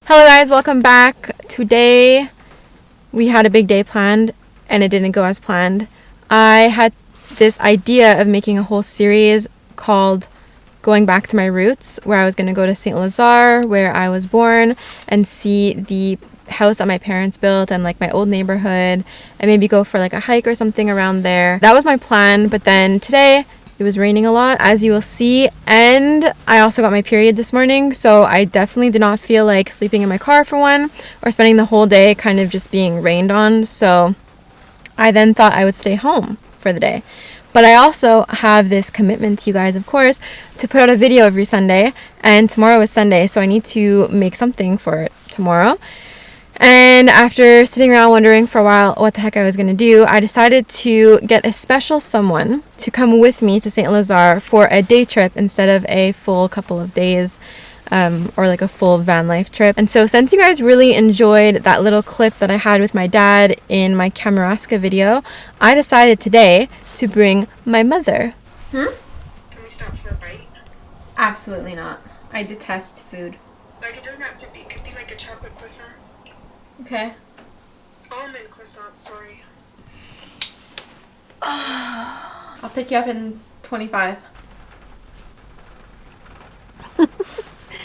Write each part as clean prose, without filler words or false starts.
Hello guys, welcome back. Today we had a big day planned and it didn't go as planned. I had this idea of making a whole series called Going Back to My Roots, where I was going to go to St. Lazare, where I was born, and see the house that my parents built and like my old neighborhood, and maybe go for like a hike or something around there. That was my plan, but then today it was raining a lot, as you will see, and I also got my period this morning, so I definitely did not feel like sleeping in my car for one, or spending the whole day kind of just being rained on, so I then thought I would stay home for the day. But I also have this commitment to you guys, of course, to put out a video every Sunday, and tomorrow is Sunday, so I need to make something for tomorrow. And after sitting around wondering for a while what the heck I was going to do, I decided to get a special someone to come with me to St. Lazare for a day trip instead of a full couple of days, or like a full van life trip. And so since you guys really enjoyed that little clip that I had with my dad in my Kamouraska video, I decided today to bring my mother. Can we stop for a bite? Absolutely not. I detest food. Like, it doesn't have to be. It could be like a chocolate croissant. Okay. Almond croissant, sorry. I'll pick you up in 25.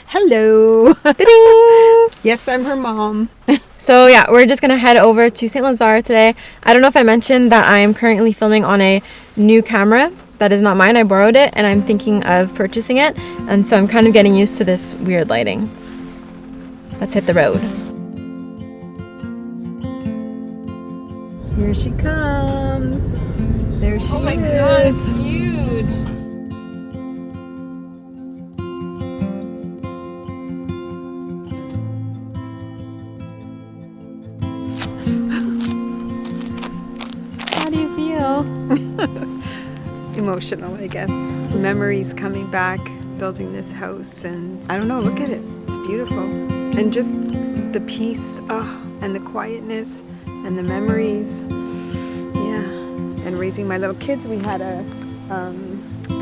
Hello. Yes, I'm her mom. So yeah, we're just gonna head over to St. Lazare today. I don't know if I mentioned that I am currently filming on a new camera. That is not mine, I borrowed it, and I'm thinking of purchasing it. And so I'm kind of getting used to this weird lighting. Let's hit the road. Here she comes. There she is. Oh my god, it's huge. How do you feel? Emotional, I guess. Memories coming back, building this house, and I don't know, look at it. It's beautiful. And just the peace, and the quietness and the memories. Yeah. And raising my little kids, we had a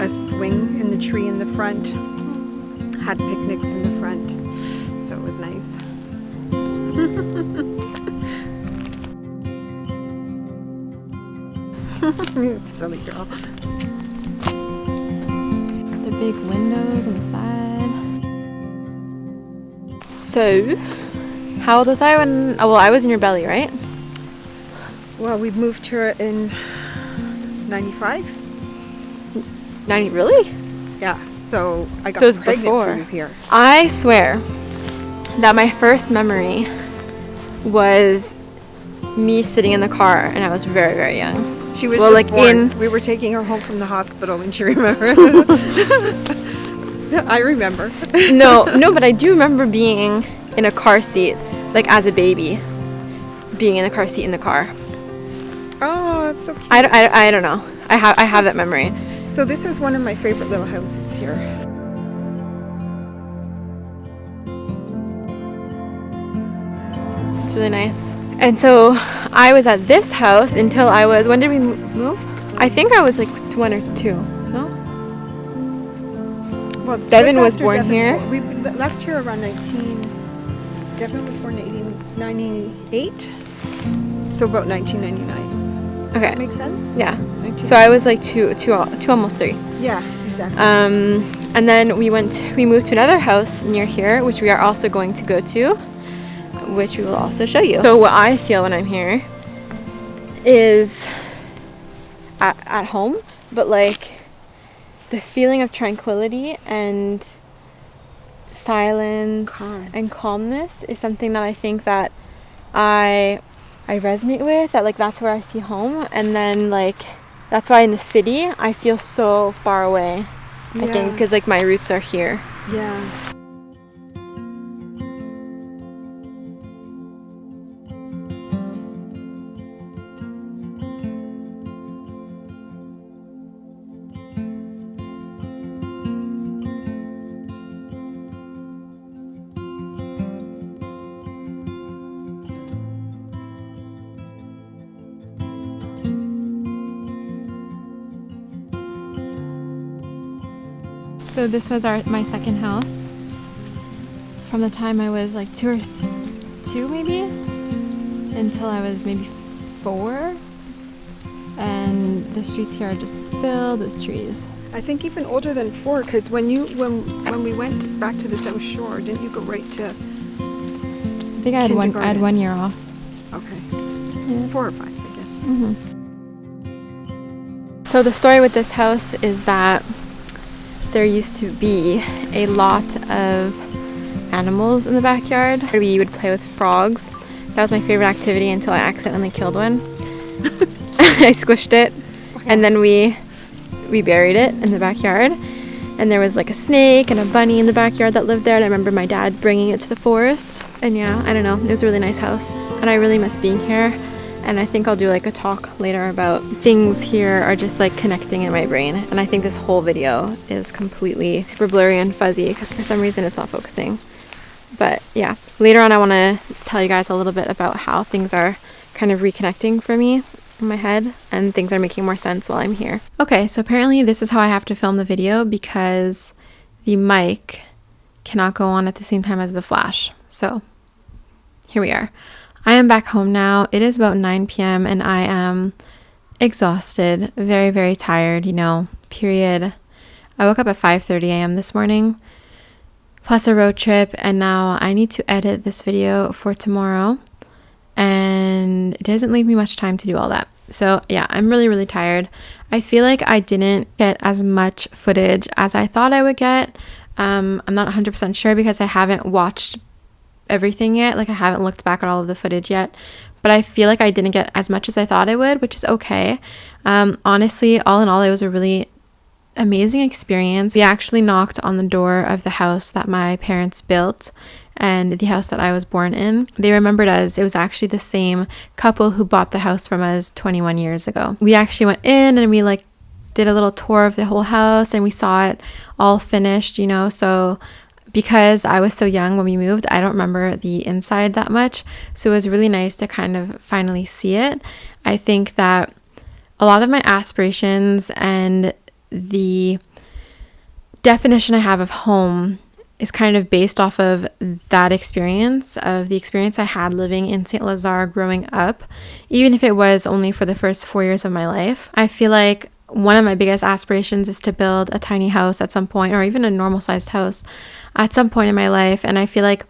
swing in the tree in the front. Had picnics in the front. So it was nice. Silly girl. The big windows inside. So, how old was I when... Oh, well, I was in your belly, right? Well, we moved here in 95. 90, really? Yeah, so I got So it was pregnant before. for you here. I swear that my first memory was me sitting in the car, and I was very, very young. She was Well, just like born. We were taking her home from the hospital, and she remembered. I remember. No, but I do remember being in a car seat, like as a baby, being in a car seat in the car. Oh, that's so cute. I don't know. I have that memory. So this is one of my favorite little houses here. It's really nice. And so I was at this house until I was... When did we move? I think I was like 1 or 2. No? Well, Devin just was after born Devin here? We left here around 19... Devin was born in 1898. So about 1999. Okay. That makes sense? Yeah. 19. So I was like 2, almost 3. Yeah, exactly. And then we moved to another house near here, which we are also going to go to, which we will also show you. So what I feel when I'm here is at home, but like the feeling of tranquility and silence and calmness is something that I think that I resonate with, that like that's where I see home. And then like that's why in the city I feel so far away. I think because like my roots are here. Yeah. So this was my second house. from the time I was like two maybe, until I was maybe 4. And the streets here are just filled with trees. I think even older than 4, because when we went back to the South Shore, didn't you go right to? I think I had kindergarten? 1 year off. Okay. Yeah. 4 or 5, I guess. Mm-hmm. So the story with this house is that there used to be a lot of animals in the backyard. We would play with frogs. That was my favorite activity until I accidentally killed one. I squished it, and then we buried it in the backyard. And there was like a snake and a bunny in the backyard that lived there. And I remember my dad bringing it to the forest. And yeah, I don't know, it was a really nice house. And I really miss being here. And I think I'll do like a talk later about things here are just like connecting in my brain. And I think this whole video is completely super blurry and fuzzy because for some reason it's not focusing. But yeah, later on I want to tell you guys a little bit about how things are kind of reconnecting for me in my head and things are making more sense while I'm here. Okay, so apparently this is how I have to film the video because the mic cannot go on at the same time as the flash. So here we are. I am back home now. It is about 9 p.m. and I am exhausted, very, very tired, period. I woke up at 5:30 a.m. this morning, plus a road trip, and now I need to edit this video for tomorrow, and it doesn't leave me much time to do all that. So yeah, I'm really, really tired. I feel like I didn't get as much footage as I thought I would get. I'm not 100% sure because I haven't watched everything yet. Like I haven't looked back at all of the footage yet, but I feel like I didn't get as much as I thought I would, which is okay. Honestly, all in all, it was a really amazing experience. We actually knocked on the door of the house that my parents built and the house that I was born in. They remembered us. It was actually the same couple who bought the house from us 21 years ago. We actually went in and we like did a little tour of the whole house and we saw it all finished, so because I was so young when we moved, I don't remember the inside that much. So it was really nice to kind of finally see it. I think that a lot of my aspirations and the definition I have of home is kind of based off of that experience, of the experience I had living in St. Lazare growing up, even if it was only for the first 4 years of my life. I feel like one of my biggest aspirations is to build a tiny house at some point, or even a normal sized house at some point in my life. And I feel like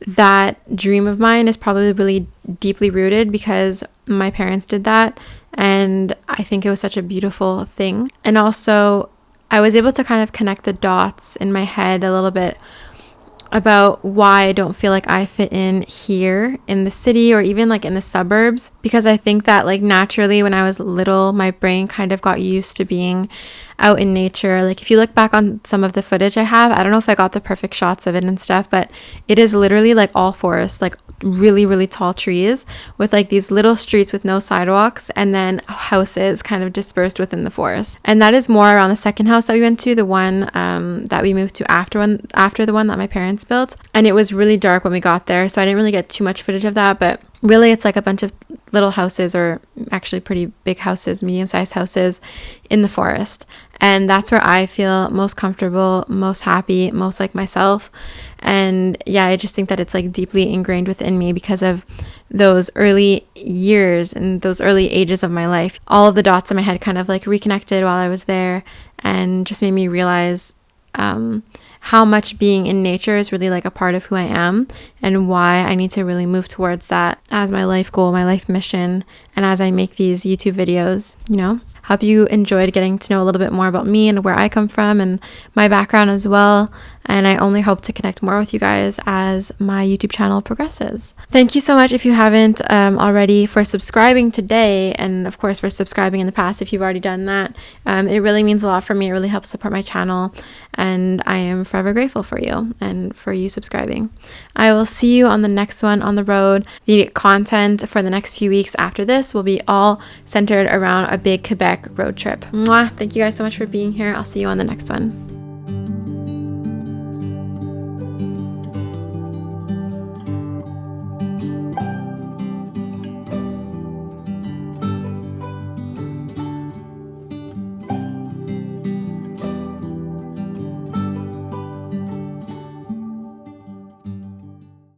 that dream of mine is probably really deeply rooted because my parents did that. And I think it was such a beautiful thing. And also, I was able to kind of connect the dots in my head a little bit about why I don't feel like I fit in here in the city or even like in the suburbs, because I think that like naturally when I was little, my brain kind of got used to being out in nature. Like if you look back on some of the footage I have, I don't know if I got the perfect shots of it and stuff, but it is literally like all forest, like really, really tall trees with like these little streets with no sidewalks and then houses kind of dispersed within the forest. And that is more around the second house that we went to, the one that we moved to after the one that my parents built. And it was really dark when we got there, so I didn't really get too much footage of that, but really it's like a bunch of little houses, or actually pretty big houses, medium-sized houses in the forest. And that's where I feel most comfortable, most happy, most like myself. And yeah, I just think that it's like deeply ingrained within me because of those early years and those early ages of my life. All of the dots in my head kind of like reconnected while I was there and just made me realize how much being in nature is really like a part of who I am and why I need to really move towards that as my life goal, my life mission, and as I make these YouTube videos, Hope you enjoyed getting to know a little bit more about me and where I come from and my background as well. And I only hope to connect more with you guys as my YouTube channel progresses. Thank you so much if you haven't already for subscribing today, and of course for subscribing in the past if you've already done that. It really means a lot for me. It really helps support my channel, and I am forever grateful for you and for you subscribing. I will see you on the next one on the road. The content for the next few weeks after this will be all centered around a big Quebec road trip. Mwah! Thank you guys so much for being here. I'll see you on the next one.